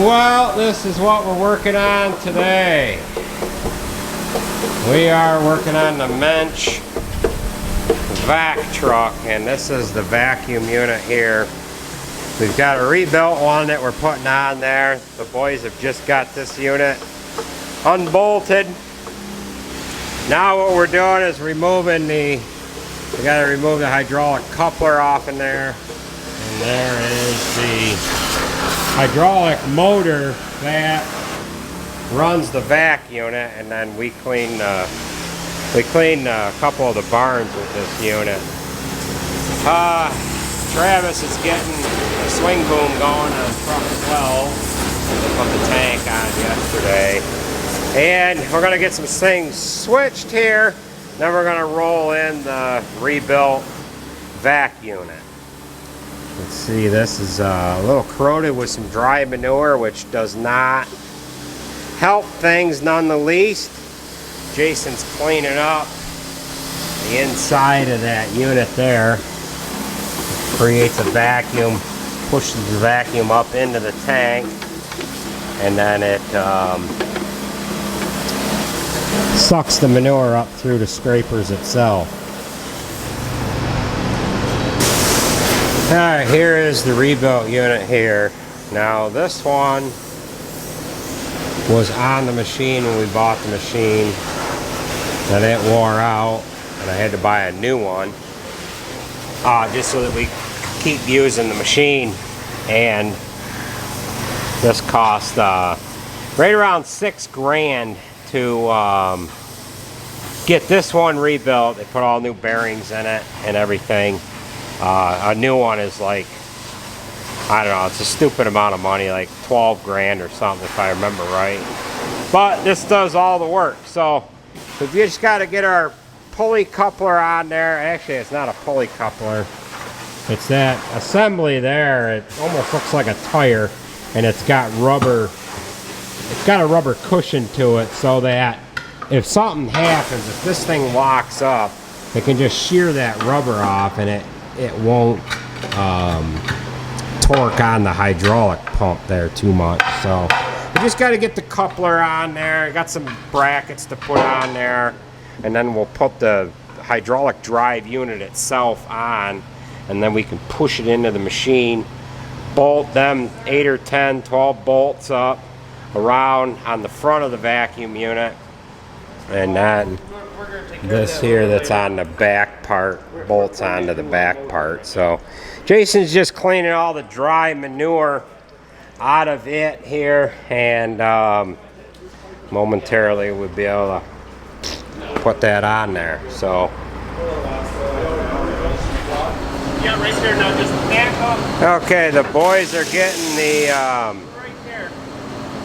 Well, this is what we're working on today. We are working on the Mensch Vac Truck, and this is the vacuum unit here. We've got a rebuilt one that we're putting on there. The boys have just got this unit unbolted. Now what we're doing is removing we got to remove the hydraulic coupler off in there. And there is the hydraulic motor that runs the vac unit, and then we clean a couple of the barns with this unit. Travis is getting a swing boom going on truck 12. They put the tank on yesterday, and we're going to get some things switched here. Then we're going to roll in the rebuilt vac unit. Let's see, this is a little corroded with some dry manure, which does not help things none the least. Jason's cleaning up the inside of that unit there. It creates a vacuum, pushes the vacuum up into the tank, and then it sucks the manure up through the scrapers itself. Alright, here is the rebuilt unit here. Now this one was on the machine when we bought the machine. Then it wore out and I had to buy a new one. Just so that we keep using the machine. And this cost right around $6 grand to get this one rebuilt. They put all new bearings in it and everything. A new one is like, I don't know, it's a stupid amount of money, like 12 grand or something if I remember right. But this does all the work. So we just got to get our pulley coupler on there. Actually, it's not a pulley coupler. It's that assembly there. It almost looks like a tire, and it's got rubber. It's got a rubber cushion to it so that if something happens, if this thing locks up, it can just shear that rubber off, and it won't torque on the hydraulic pump there too much. So we just got to get the coupler on there. Got some brackets to put on there, and then we'll put the hydraulic drive unit itself on, and then we can push it into the machine, bolt them 8 or 10, 12 bolts up around on the front of the vacuum unit, and then this here that's on the back part bolts onto the back part. So Jason's just cleaning all the dry manure out of it here, and momentarily we'll be able to put that on there. So yeah, right there. Now just back up. okay, the boys are getting the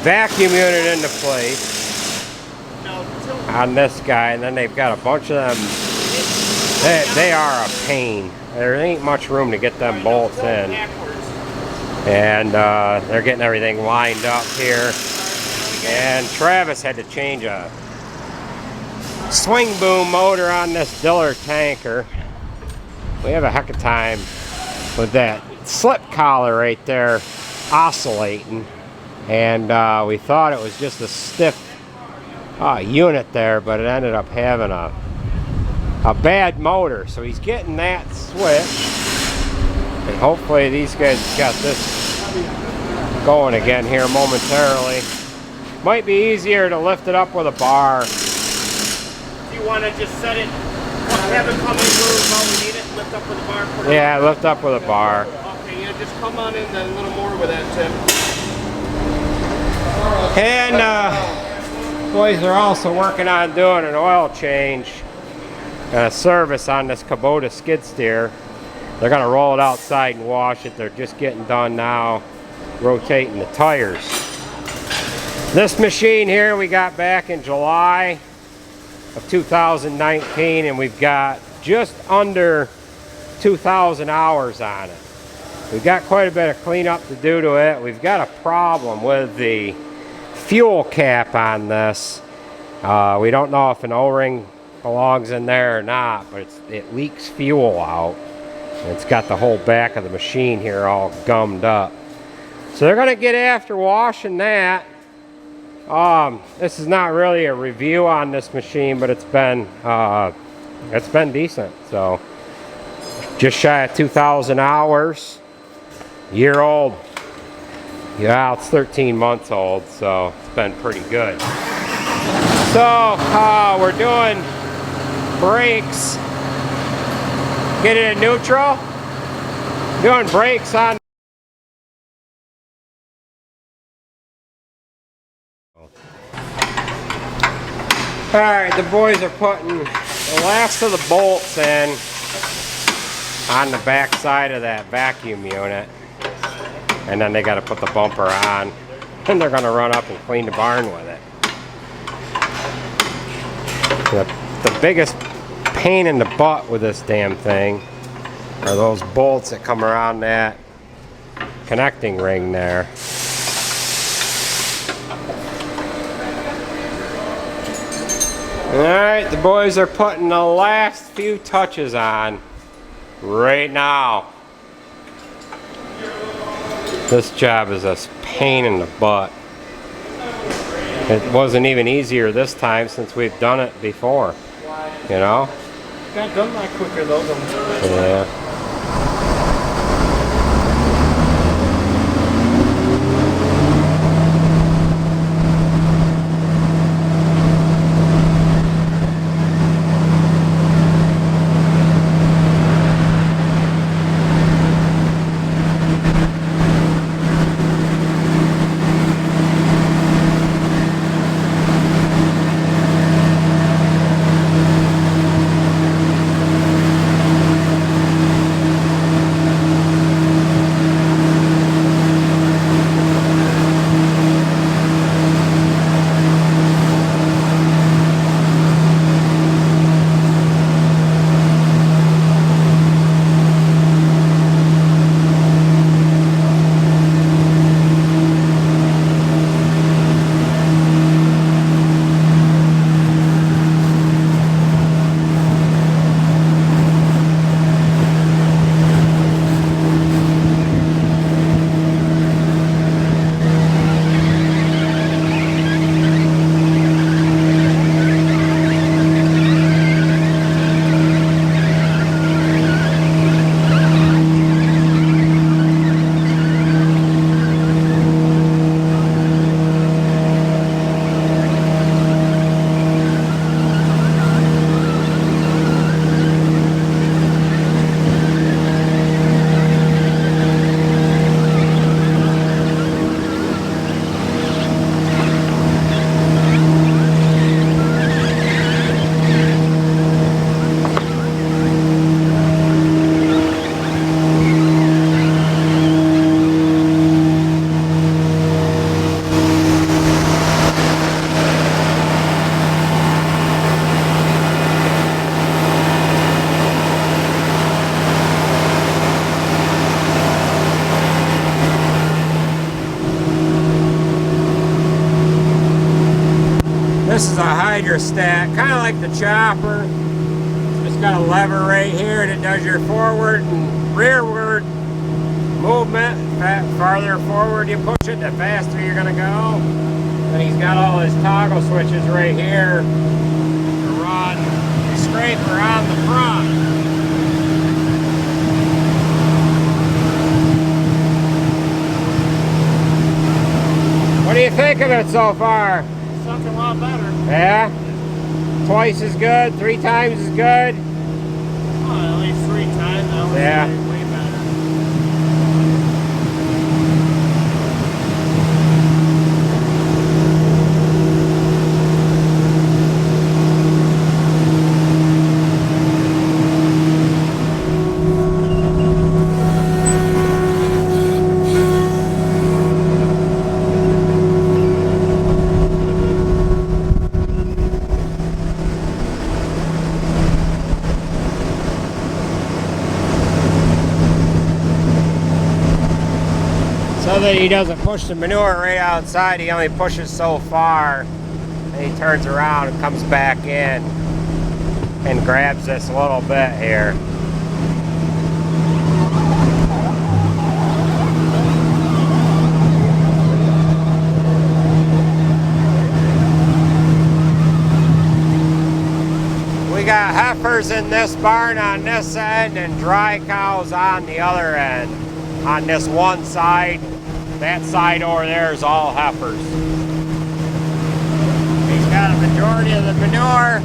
vacuum unit into place on this guy, and then they've got a bunch of them. They are a pain. There ain't much room to get them bolts in, and they're getting everything lined up here. And Travis had to change a swing boom motor on this Diller tanker. We have a heck of a time with that slip collar right there oscillating, and we thought it was just a stiff unit there, but it ended up having a bad motor. So he's getting that switched, and hopefully these guys got this going again here momentarily. Might be easier to lift it up with a bar. Do you want to just set it, have it come in while we need it, lift up with a bar? Yeah, lift up with a bar. Okay, yeah, just come on in a little more with that, Tim. And boys are also working on doing an oil change and a service on this Kubota skid steer. They're going to roll it outside and wash it. They're just getting done now rotating the tires. This machine here we got back in July of 2019, and we've got just under 2,000 hours on it. We've got quite a bit of cleanup to do to it. We've got a problem with the fuel cap on this. We don't know if an O-ring belongs in there or not, but it leaks fuel out. And it's got the whole back of the machine here all gummed up. So they're gonna get after washing that. This is not really a review on this machine, but it's been decent. So just shy of 2,000 hours, year old. Yeah, it's 13 months old, so it's been pretty good. So we're doing brakes. Get it in neutral. Doing brakes on. Alright, the boys are putting the last of the bolts in on the back side of that vacuum unit. And then they got to put the bumper on. And they're going to run up and clean the barn with it. The biggest pain in the butt with this damn thing are those bolts that come around that connecting ring there. Alright, the boys are putting the last few touches on right now. This job is a pain in the butt. It wasn't even easier this time since we've done it before. You know? Got done a lot quicker though. Yeah. This is a hydrostat, kind of like the chopper. It's got a lever right here that does your forward and rearward movement. Farther forward you push it, the faster you're going to go. And he's got all his toggle switches right here to run the scraper on the front. What do you think of it so far? Something a lot better. Yeah? Twice as good? 3 times as good? Oh, at least 3 times. That was Yeah. way better. So that he doesn't push the manure right outside, he only pushes so far. And he turns around and comes back in and grabs this little bit here. in this barn on this end and dry cows on the other end. On this one side, that side over there is all heifers. He's got a majority of the manure.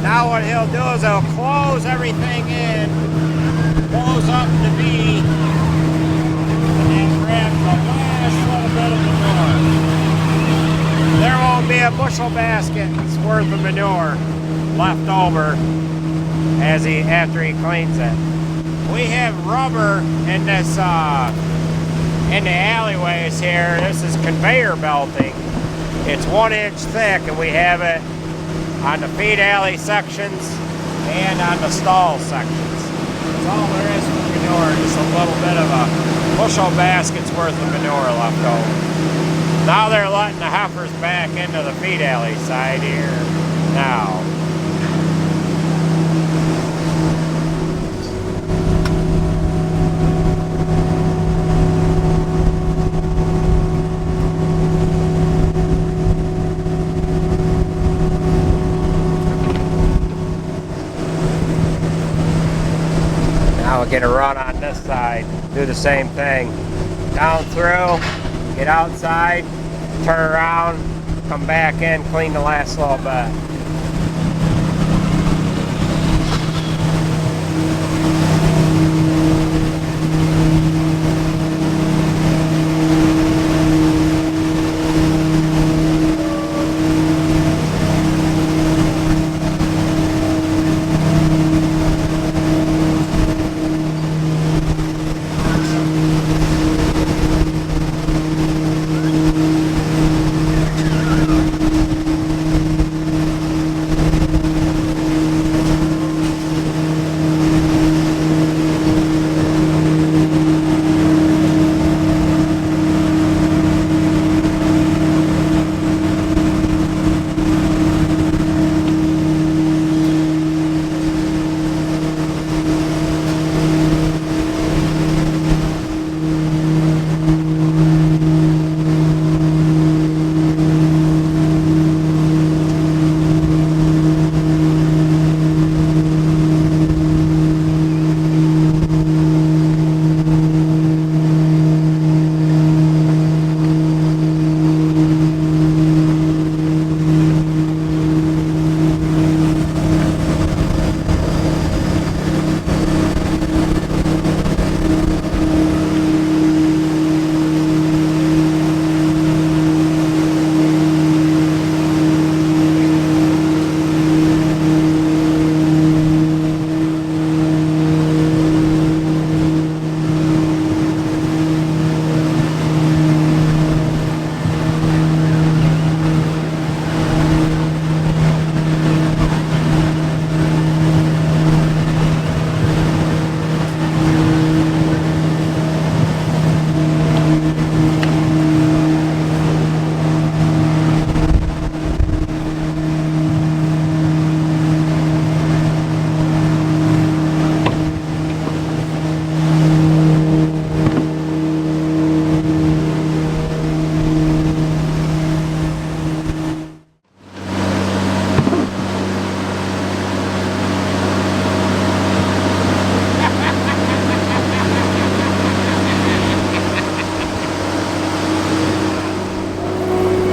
Now what he'll do is he'll close everything in, close up the V, and then grab the last little bit of manure. There won't be a bushel basket's worth of manure left over after he cleans it. We have rubber in this in the alleyways here. This is conveyor belting. It's 1 inch thick, and we have it on the feed alley sections and on the stall sections. That's all there is for manure, just a little bit of a bushel basket's worth of manure left over. Now they're letting the heifers back into the feed alley side here now. Now we're going to run on this side, do the same thing. Down through, get outside, turn around, come back in, clean the last little bit.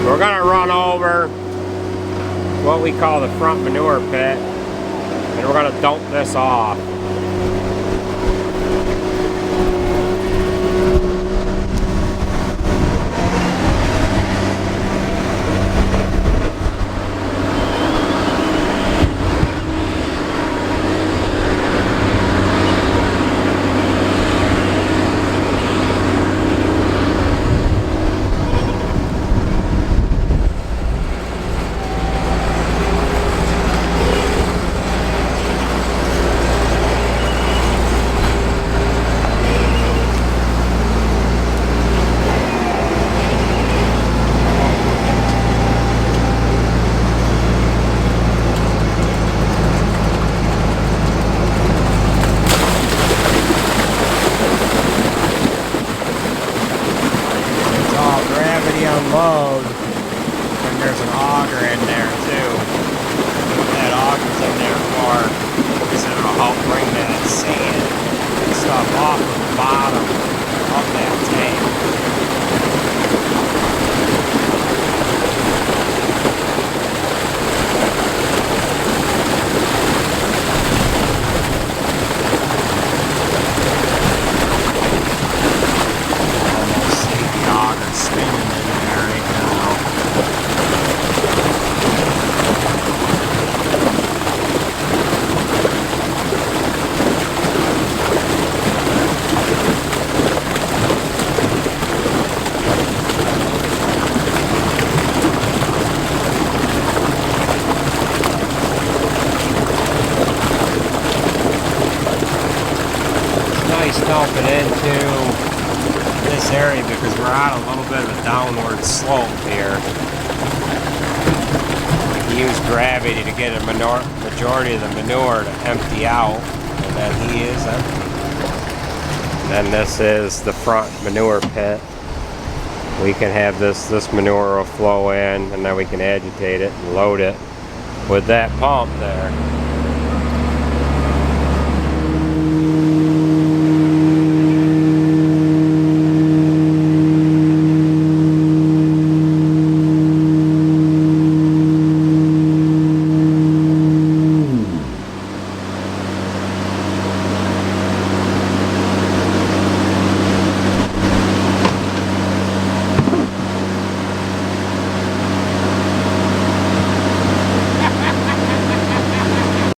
We're gonna run over what we call the front manure pit, and we're gonna dump this off. Unload, and there's an auger in there too. That's what that auger's in there for. always dump it into this area because we're on a little bit of a downward slope here. We can use gravity to get a majority of the manure to empty out, and then he is empty. And then this is the front manure pit. We can have this manure will flow in, and then we can agitate it and load it with that pump there.